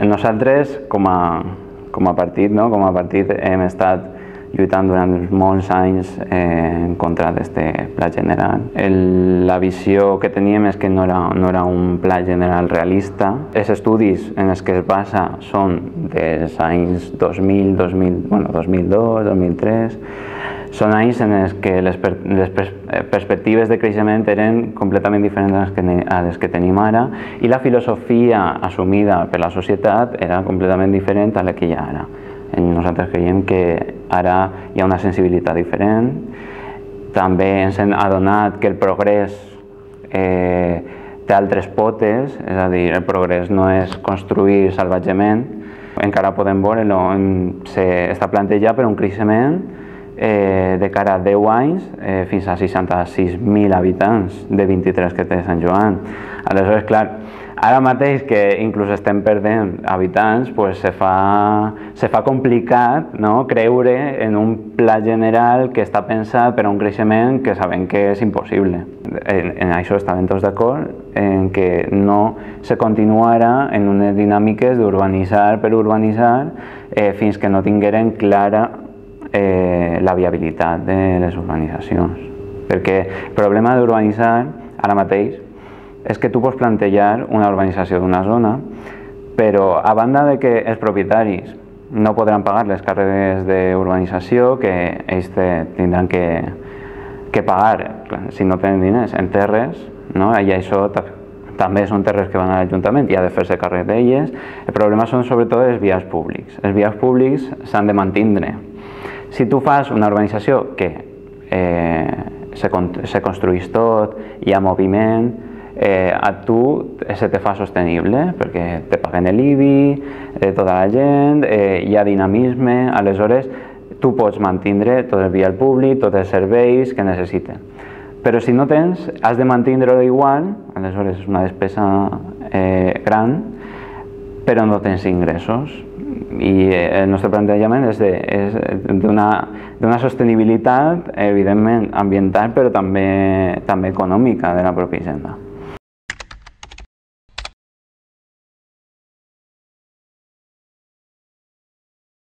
Nosaltres, com a partit, no? Com a partit hem estat lluitant durant molts anys en contra d'aquest pla general. La visió que teníem és que no era un pla general realista. Els estudis en els que es basa són dels anys 2000, 2002, 2003. Són anys en els que les perspectives de creixement eren completament diferents a les que tenim ara i la filosofia assumida per la societat era completament diferent a la que hi ha ara. Nosaltres creiem que ara hi ha una sensibilitat diferent. També ens hem adonat que el progrés té altres potes, és a dir, el progrés no és construir salvatgement. Encara podem veure-lo, està plantejat per un creixement de cara a 10 anys fins a 66.000 habitants de 23 que té Sant Joan. Aleshores, clar, ara mateix que inclús estem perdent habitants, pues se fa complicat, no? Creure en un pla general que està pensat per a un creixement que sabem que és impossible. En això estàvem tots d'acord, en que no se continuarà en unes dinàmiques d'urbanitzar per urbanitzar fins que no tingueren clara la viabilitat de les urbanitzacions. Perquè el problema d'urbanitzar ara mateix és que tu pots plantejar una urbanització d'una zona, però a banda de que els propietaris no podran pagar les càrregues d'urbanització que ells tindran que pagar si no tenen diners en terres, no? I això també són terres que van a l'Ajuntament i ha de fer-se càrrec d'elles. El problema són sobretot els vials públics. Els vials públics s'han de mantindre. Si tu fas una urbanització que se construeix tot, hi ha moviment, a tu se te fa sostenible perquè te paguen l'IBI, tota la gent, hi ha dinamisme, aleshores tu pots mantindre tot el vial públic, tots els serveis que necessiten. Però si no tens, has de mantindre-ho igual, aleshores és una despesa gran, però no tens ingressos. I el nostre plantejament és d'una sostenibilitat, evidentment ambiental, però també econòmica de la pròpia hisenda.